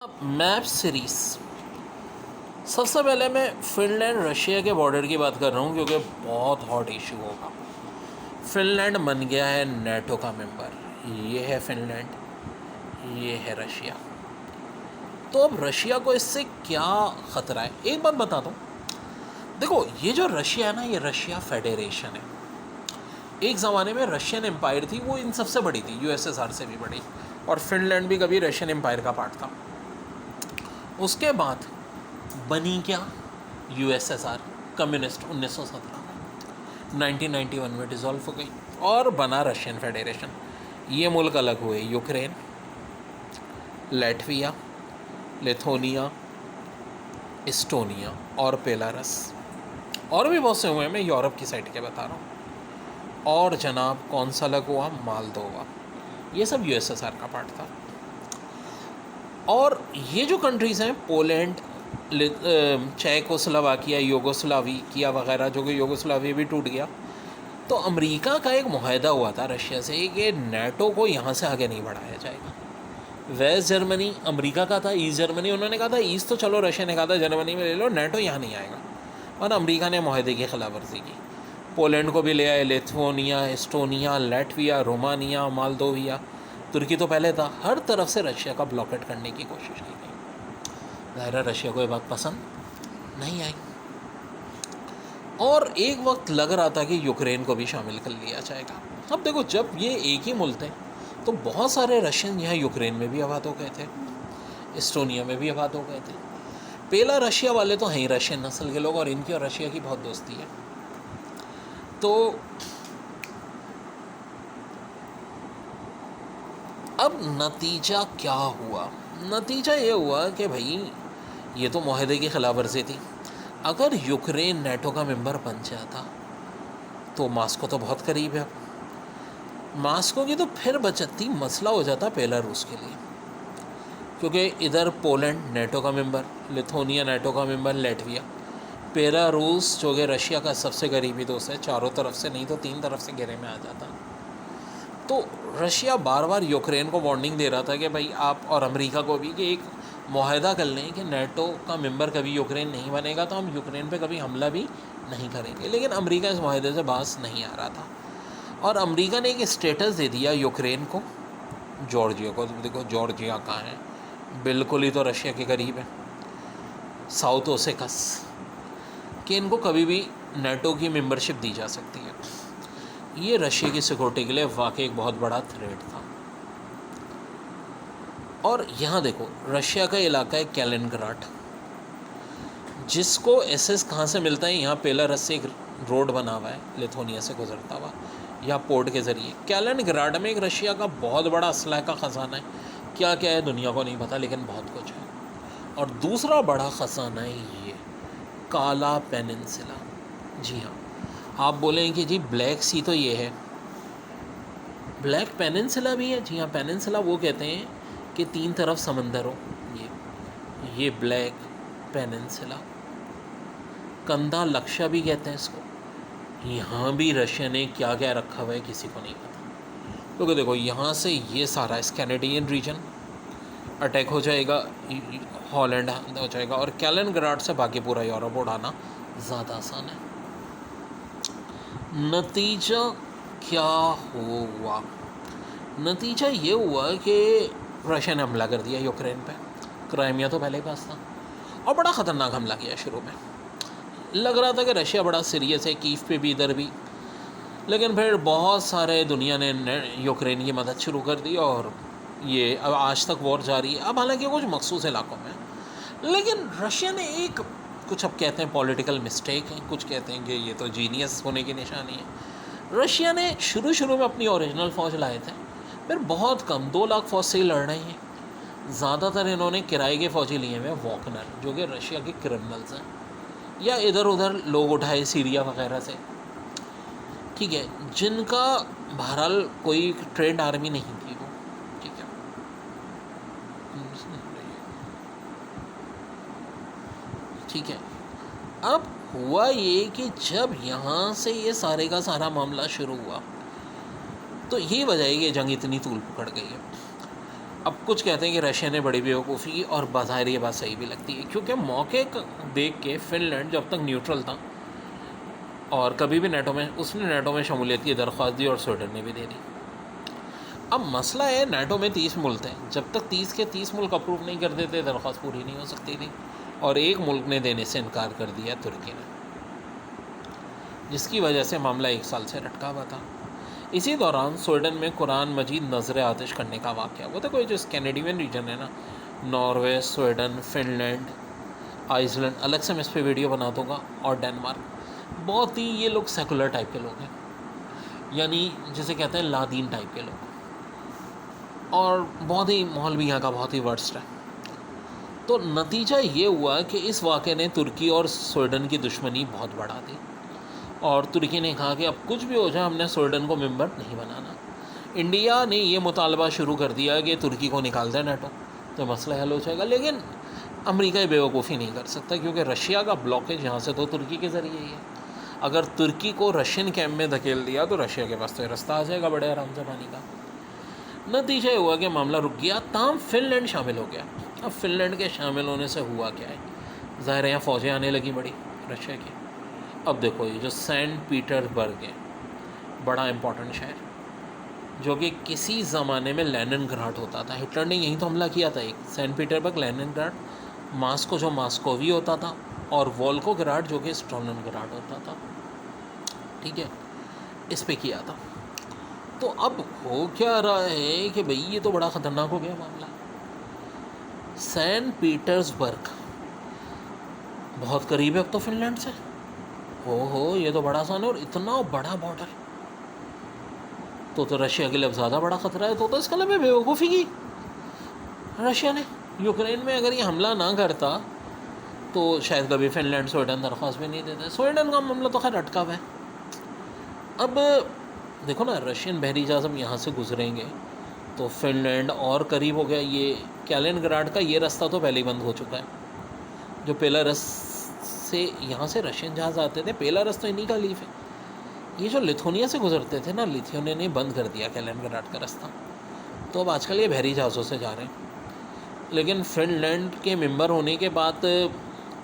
Map series. सबसे पहले मैं फ़िनलैंड रशिया के बॉर्डर की बात कर रहा हूँ क्योंकि बहुत हॉट इशू होगा। फ़िनलैंड बन गया है नेटो का मेंबर। ये है फ़िनलैंड, ये है रशिया। तो अब रशिया को इससे क्या ख़तरा है? एक बात बता दूँ, देखो ये जो रशिया है ना, ये रशिया फेडरेशन है। एक ज़माने में रशियन एम्पायर थी, वो इन सबसे बड़ी थी, यूएसएसआर से भी बड़ी, और फिनलैंड भी कभी रशियन एम्पायर का पार्ट था। उसके बाद बनी क्या? यूएसएसआर कम्युनिस्ट 1917 में, 1991 में डिज़ोल्व हो गई और बना रशियन फेडरेशन। ये मुल्क अलग हुए: यूक्रेन, लैटविया, लिथुआनिया, एस्टोनिया और बेलारस। और भी बहुत से हुए हैं, मैं यूरोप की साइड के बता रहा हूँ। और जनाब कौन सा अलग हुआ? मालदोवा। ये सब यूएसएसआर का पार्ट था। और ये जो कंट्रीज़ हैं, पोलैंड, चेकोस्लोवाकिया, यूगोस्लाविया वगैरह, जो कि यूगोस्लाविया भी टूट गया, तो अमेरिका का एक मुआहदा हुआ था रशिया से कि नेटो को यहाँ से आगे नहीं बढ़ाया जाएगा। वेस्ट जर्मनी अमेरिका का था, ईस्ट जर्मनी उन्होंने कहा था, ईस्ट तो चलो रशिया ने कहा था जर्मनी में ले लो, नेटो यहाँ नहीं आएगा। और अमेरिका ने मुआहदे की खिलाफ वर्जी की। पोलैंड को भी ले आए, लिथुआनिया, एस्टोनिया, लैटविया, रोमानिया, मालदोविया। तुर्की तो पहले था। हर तरफ से रशिया का ब्लॉकेट करने की कोशिश की गई। ज़ाहिर है रशिया को ये बात पसंद नहीं आई और एक वक्त लग रहा था कि यूक्रेन को भी शामिल कर लिया जाएगा। अब देखो, जब ये एक ही मुल्क थे तो बहुत सारे रशियन यहाँ यूक्रेन में भी आबाद हो गए थे, एस्टोनिया में भी आबाद हो गए थे। पहला रशिया वाले तो हैं ही रशियन नस्ल के लोग, और इनकी और रशिया की बहुत दोस्ती है। तो अब नतीजा क्या हुआ? नतीजा ये हुआ कि भाई ये तो मुआहदे की खिलाफ वर्जी थी। अगर यूक्रेन नेटो का मेंबर बन जाता तो मास्को तो बहुत करीब है। मास्को की तो फिर बचती मसला हो जाता बेलारूस के लिए, क्योंकि इधर पोलैंड नेटो का मेंबर, लिथुआनिया नेटो का मेंबर, लैटविया। बेलारूस जो कि रशिया का सबसे करीबी दोस्त है, चारों तरफ से नहीं तो तीन तरफ से घेरे में आ जाता। तो रशिया बार बार यूक्रेन को वार्निंग दे रहा था कि भाई आप, और अमेरिका को भी, कि एक मुआहदा कर लें कि नेटो का मेंबर कभी यूक्रेन नहीं बनेगा तो हम यूक्रेन पे कभी हमला भी नहीं करेंगे। लेकिन अमेरिका इस मुआहदे से बाज नहीं आ रहा था और अमेरिका ने एक स्टेटस दे दिया यूक्रेन को, जॉर्जिया को। देखो जॉर्जिया कहाँ है? बिल्कुल ही तो रशिया के करीब है, साउथ ओसेकस, कि इनको कभी भी नेटो की मेंबरशिप दी जा सकती है। ये रशिया की सिक्योरिटी के लिए वाकई एक बहुत बड़ा थ्रेट था। और यहाँ देखो, रशिया का इलाका है कैलिनग्राड, जिसको एसएस कहाँ से मिलता है? यहाँ बेलारूस से एक रोड बना हुआ है, लिथुआनिया से गुजरता हुआ, या पोर्ट के ज़रिए। कैलिनग्राड में एक रशिया का बहुत बड़ा असलह का ख़जाना है। क्या क्या है दुनिया को नहीं पता, लेकिन बहुत कुछ है। और दूसरा बड़ा ख़जाना है ये काला पेनिनसुला। जी हाँ, आप बोलें कि जी ब्लैक सी तो ये है, ब्लैक पेनिनसुला भी है। जी हाँ, पेनिनसुला वो कहते हैं कि तीन तरफ समंदर हो। ये ब्लैक पेनिनसुला, कंधा लक्ष्य भी कहते हैं इसको। यहाँ भी रशिया ने क्या क्या रखा हुआ है किसी को नहीं पता। क्योंकि देखो, यहाँ से ये सारा इस कैनेडियन रीजन अटैक हो जाएगा, हॉलैंड हो जाएगा, और कैलिनग्राड से बाकी पूरा यूरोप उड़ाना ज़्यादा आसान है। नतीजा क्या हुआ? नतीजा ये हुआ कि रशिया ने हमला कर दिया यूक्रेन पे। क्राइमिया तो पहले ही पास था और बड़ा ख़तरनाक हमला किया। शुरू में लग रहा था कि रशिया बड़ा सीरियस है, कीव पे भी, इधर भी, लेकिन फिर बहुत सारे दुनिया ने यूक्रेन की मदद शुरू कर दी और ये अब आज तक वॉर जारी है। अब हालांकि कुछ मखसूस इलाकों में, लेकिन रशिया ने एक, कुछ अब कहते हैं पॉलिटिकल मिस्टेक है, कुछ कहते हैं कि ये तो जीनियस होने की निशानी है। रशिया ने शुरू में अपनी ओरिजिनल फ़ौज लाए थे, फिर बहुत कम 2 लाख फ़ौज से ही लड़ रही हैं। ज़्यादातर इन्होंने किराए के फ़ौजी लिए हुए, वॉगनर, जो कि रशिया के क्रिमिनल्स हैं, या इधर उधर लोग उठाए सीरिया वगैरह से, ठीक है, जिनका बहरहाल कोई ट्रेंड आर्मी नहीं थी वो, ठीक है। ठीक है, अब हुआ ये कि जब यहाँ से ये सारे का सारा मामला शुरू हुआ तो ये वजह है कि जंग इतनी तूल पकड़ गई है। अब कुछ कहते हैं कि रशिया ने बड़ी बेवकूफ़ी की, और बाज़ाहिर ये बात सही भी लगती है, क्योंकि मौके देख के फिनलैंड जब तक न्यूट्रल था और कभी भी नेटो में, उसने नेटो में शमूलियत की दरख्वास्त दी और स्वीडन ने भी दे दी। अब मसला है, नेटो में 30 मुल्क थे, जब तक 30 के 30 मुल्क अप्रूव नहीं कर देते दरख्वास्त पूरी नहीं हो सकती थी, और एक मुल्क ने देने से इनकार कर दिया, तुर्की ने, जिसकी वजह से मामला 1 साल से लटका हुआ था। इसी दौरान स्वीडन में कुरान मजीद नजर आतिश करने का वाक़या, वो तो कोई जो स्कैंडिनेवियन रीजन है ना, नॉर्वे, स्वीडन, फिनलैंड, आइसलैंड, अलग से मैं इस पर वीडियो बना दूँगा, और डेनमार्क, बहुत ही ये लोग सेकुलर टाइप के लोग हैं, यानी जिसे कहते हैं लादीन टाइप के लोग, और बहुत ही माहौल भी यहाँ का बहुत ही वर्स्ट है। तो नतीजा ये हुआ कि इस वाक़े ने तुर्की और स्वीडन की दुश्मनी बहुत बढ़ा दी, और तुर्की ने कहा कि अब कुछ भी हो जाए हमने स्वीडन को मेंबर नहीं बनाना। इंडिया ने ये मुतालबा शुरू कर दिया कि तुर्की को निकाल दें नेटो, तो मसला हल हो जाएगा। लेकिन अमेरिका ये बेवकूफ़ी नहीं कर सकता, क्योंकि रशिया का ब्लॉकेज यहाँ से तो तुर्की के ज़रिए ही है। अगर तुर्की को रशियन कैंप में धकेल दिया तो रशिया के पास तो रास्ता आ जाएगा बड़े आराम से पानी का। नतीजा हुआ कि मामला रुक गया, ताम फिनलैंड शामिल हो गया। अब फिनलैंड के शामिल होने से हुआ क्या है, ज़ाहिर है यहाँ फ़ौजें आने लगी बड़ी रशिया की। अब देखो ये जो सेंट पीटर्सबर्ग है, बड़ा इम्पोर्टेंट शहर, जो कि किसी ज़माने में लेनिनग्राड होता था, हिटलर ने यहीं तो हमला किया था, एक सेंट पीटर्सबर्ग, लेनिनग्राड, मास्को जो मास्कोवी होता था, और वोल्गोग्राड जो कि स्टॉलिनग्राड होता था, ठीक है, इस पे किया था। तो अब हो क्या रहा है कि भाई ये तो बड़ा ख़तरनाक हो गया मामला। सेंट पीटर्सबर्ग बहुत करीब है अब तो फिनलैंड से, हो ये तो बड़ा आसान है, और इतना बड़ा बॉर्डर, तो रशिया के लिए अब ज़्यादा बड़ा ख़तरा है। तो इसका मतलब बेवकूफ़ी की रशिया ने। यूक्रेन में अगर ये हमला ना करता तो शायद कभी फिनलैंड स्वीडन दरख्वास्त भी नहीं देते। स्वीडन का मामला तो खैर अटका हुआ है। अब देखो ना, रशियन बहरी जहाज़ अब यहाँ से गुजरेंगे तो फिनलैंड और करीब हो गया। ये कैलिनग्राड का ये रास्ता तो पहले ही बंद हो चुका है, जो बेलारस से यहाँ से रशियन जहाज़ आते थे, बेलारस तो इन्हीं का लीफ है। ये जो लिथुनिया से गुजरते थे ना, लिथुनिया ने बंद कर दिया कैलिनग्राड का रास्ता, तो अब आजकल ये बहरी जहाज़ों से जा रहे हैं। लेकिन फिनलैंड के मेंबर होने के बाद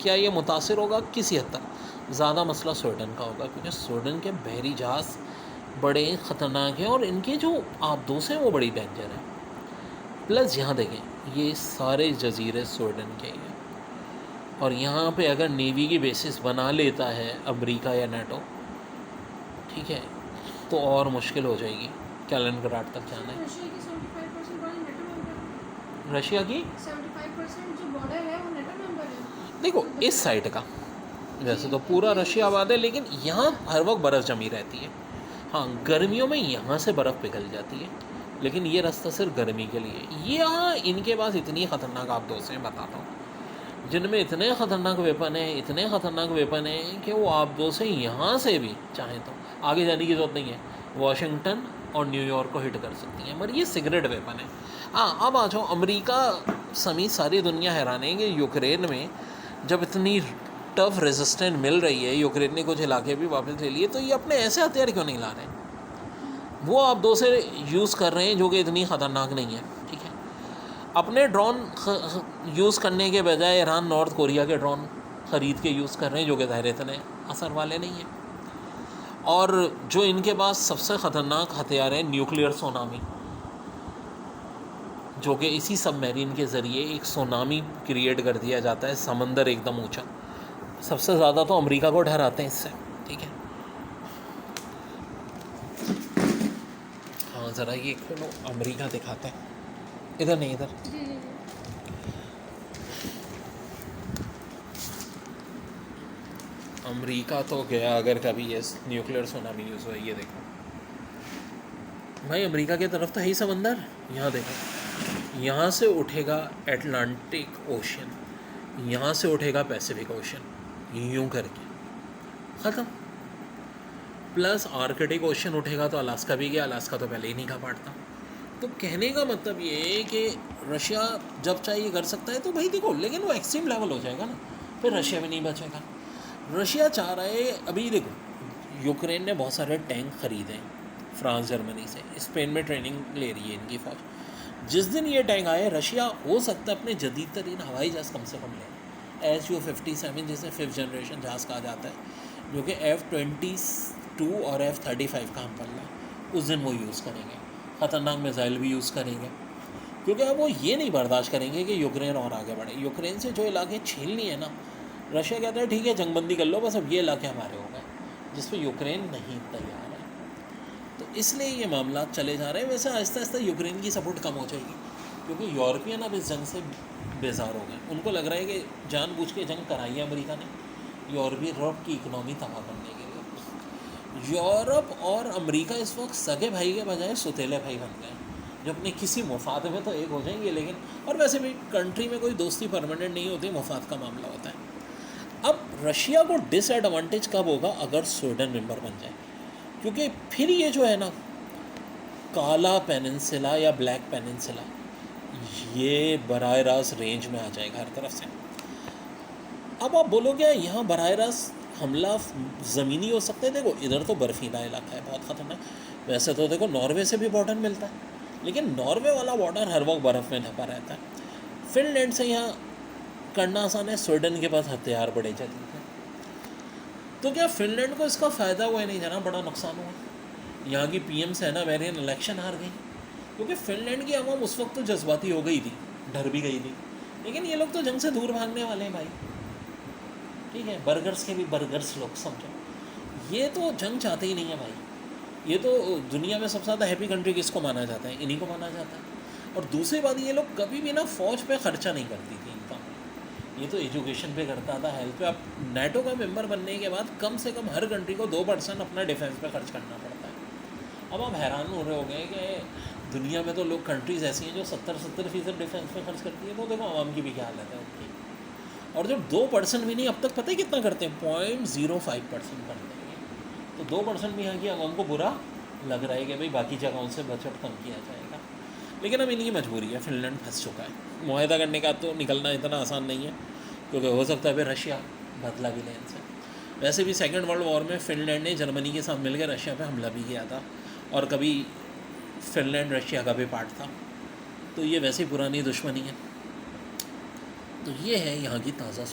क्या ये मुतासिर होगा? किसी हद तक। ज़्यादा मसला स्वीडन का होगा, क्योंकि स्वीडन के बहरी जहाज़ बड़े ख़तरनाक हैं और इनके जो आबदोस हैं वो बड़ी डेंजर हैं। प्लस यहाँ देखें, ये सारे जजीरे स्वीडन के हैं, और यहाँ पे अगर नेवी की बेसिस बना लेता है अमेरिका या नेटो, ठीक है, तो और मुश्किल हो जाएगी कैलिनग्राड तक जाना है। रशिया की 75% जो बॉर्डर है वो नेटो मेंबर है। देखो इस साइड का वैसे तो पूरा रशिया आबाद है, लेकिन यहाँ हर वक्त बर्फ़ जमी रहती है। हाँ, गर्मियों में यहाँ से बर्फ़ पिघल जाती है, लेकिन ये रास्ता सिर्फ गर्मी के लिए। ये यहाँ इनके पास इतनी ख़तरनाक आबदोस हैं, बताता हूँ, जिनमें इतने ख़तरनाक वेपन हैं, इतने ख़तरनाक वेपन हैं कि वो आबदोसें यहाँ से भी चाहें तो आगे जाने की ज़रूरत नहीं है, वाशिंगटन और न्यूयॉर्क को हिट कर सकती हैं। मगर ये सिगरेट वेपन है। हाँ, अब आ जाओ, अमेरिका समेत सारी दुनिया हैरान है कि यूक्रेन में जब इतनी टफ रेजिस्टेंट मिल रही है, यूक्रेन ने कुछ इलाके भी वापस ले लिए, तो ये अपने ऐसे हथियार क्यों नहीं ला रहे? वो आप दो से यूज़ कर रहे हैं जो कि इतनी ख़तरनाक नहीं है, ठीक है। अपने ड्रोन यूज़ करने के बजाय ईरान नॉर्थ कोरिया के ड्रोन ख़रीद के यूज़ कर रहे हैं, जो कि ज़ाहिर इतने असर वाले नहीं हैं। और जो इनके पास सबसे ख़तरनाक हथियार है न्यूक्लियर सोनामी, जो कि इसी सबमरीन के ज़रिए एक सोनामी क्रिएट कर दिया जाता है, समंदर एकदम ऊंचा। सबसे ज़्यादा तो अमेरिका को डराते हैं इससे, ठीक है। हाँ, ज़रा ये खोलो, अमेरिका दिखाते हैं, इधर नहीं, इधर। अमेरिका तो गया अगर कभी ये न्यूक्लियर सोनामी यूज़ हुआ। ये देखो भाई, अमेरिका की तरफ तो है ही समंदर। यहाँ देखो, यहाँ से उठेगा एटलांटिक ओशन, यहाँ से उठेगा पैसिफिक ओशन, यूँ करके ख़त्म। प्लस आर्कटिक ओशन उठेगा तो अलास्का भी गया, अलास्का तो पहले ही नहीं खा पाता। तो कहने का मतलब ये है कि रशिया जब चाहिए कर सकता है, तो भाई देखो, लेकिन वो एक्सट्रीम लेवल हो जाएगा ना, फिर रशिया भी नहीं बचेगा। रशिया चाह रहा है, अभी देखो यूक्रेन ने बहुत सारे टैंक ख़रीदे हैं फ्रांस जर्मनी से, स्पेन में ट्रेनिंग ले रही है इनकी फ़ौज। जिस दिन ये टैंक आए, रशिया हो सकता है अपने जदीद तरीन हवाई जहाज़ कम से कम ले, Su-57 जिसे 5th जनरेशन जहाज़ कहा जाता है, जो कि F-22 और F-35 का हम पल्ला, उस दिन वो यूज़ करेंगे। ख़तरनाक मिसाइल भी यूज़ करेंगे, क्योंकि अब वो ये नहीं बर्दाश्त करेंगे कि यूक्रेन और आगे बढ़े। यूक्रेन से जो इलाके छीन लिए है ना, रशिया कहता है ठीक है जंगबंदी कर लो, बस अब ये इलाके हमारे हो गए, जिस पर यूक्रेन नहीं तैयार है। तो इसलिए ये मामला चले जा रहे हैं। वैसे आहिस्ता आहिस्ता यूक्रेन की सपोर्ट कम हो जाएगी, क्योंकि यूरोपियन अब इस जंग से बेजार हो गए। उनको लग रहा है कि जानबूझ के जंग कराई है अमेरिका ने यूरोप की इकनॉमी तबाह करने के लिए। यूरोप और अमेरिका इस वक्त सगे भाई के बजाय सुतेले भाई बन गए, जो अपने किसी मुफाद में तो एक हो जाएंगे, लेकिन और वैसे भी कंट्री में कोई दोस्ती परमानेंट नहीं होती, मुफाद का मामला होता है। अब रशिया को डिसएडवांटेज कब होगा? अगर स्वीडन मेंबर बन जाए, क्योंकि फिर ये जो है ना काला पेनिनसुला या ब्लैक पेनिनसुला, ये बराह रास्त रेंज में आ जाएगा हर तरफ से। अब आप बोलोगे यहाँ बराह रास्त हमला ज़मीनी हो सकता है। देखो इधर तो बर्फीला इलाका है, बहुत ख़तरनाक। वैसे तो देखो नॉर्वे से भी बॉर्डर मिलता है, लेकिन नॉर्वे वाला बॉर्डर हर वक्त बर्फ़ में ढका रहता है। फिनलैंड से यहाँ करना आसान है, स्वीडन के पास हथियार बड़े जदीद हैं। तो क्या फिनलैंड को इसका फ़ायदा हुआ है? नहीं जाना, बड़ा नुकसान हुआ। यहाँ की पीएम सेना मैरियन इलेक्शन हार गई, क्योंकि फिनलैंड की आवाम उस वक्त तो जज्बाती हो गई थी, डर भी गई थी। लेकिन ये लोग तो जंग से दूर भागने वाले हैं भाई, ठीक है, बर्गर्स के भी बर्गर्स लोग, समझो। ये तो जंग चाहते ही नहीं है भाई। ये तो दुनिया में सबसे ज़्यादा हैप्पी कंट्री किसको माना जाता है? इन्हीं को माना जाता है। और दूसरी बात, ये लोग कभी भी ना फ़ौज पे ख़र्चा नहीं करती थी इनका, ये तो एजुकेशन पे करता था, हेल्थ पे। अब नेटो का मेंबर बनने के बाद कम से कम हर कंट्री को 2% अपना डिफेंस पे खर्च करना पड़ता है। अब आप हैरान हो रहे हो गए कि दुनिया में तो लोग कंट्रीज़ ऐसी हैं जो 70% डिफेंस पे खर्च करती है, तो देखो आवाम की भी क्या हालत है उनकी। और जब 2% भी नहीं, अब तक पता है कितना करते हैं? 0.05% करते हैं। तो 2% भी यहाँ की आवाम को बुरा लग रहा है कि भाई बाकी जगहों से बजट कम किया जाएगा। लेकिन अब इनकी मजबूरी है, फिनलैंड फंस चुका है। मुआहदा करने का तो निकलना इतना आसान नहीं है, क्योंकि हो सकता है फिर रशिया बदला भी ले इनसे। वैसे भी सेकेंड वर्ल्ड वॉर में फिनलैंड ने जर्मनी के साथ मिलकर रशिया पे हमला भी किया था, और कभी फिनलैंड रशिया का भी पार्ट था। तो ये वैसे ही पुरानी दुश्मनी है। तो ये है यहाँ की ताज़ा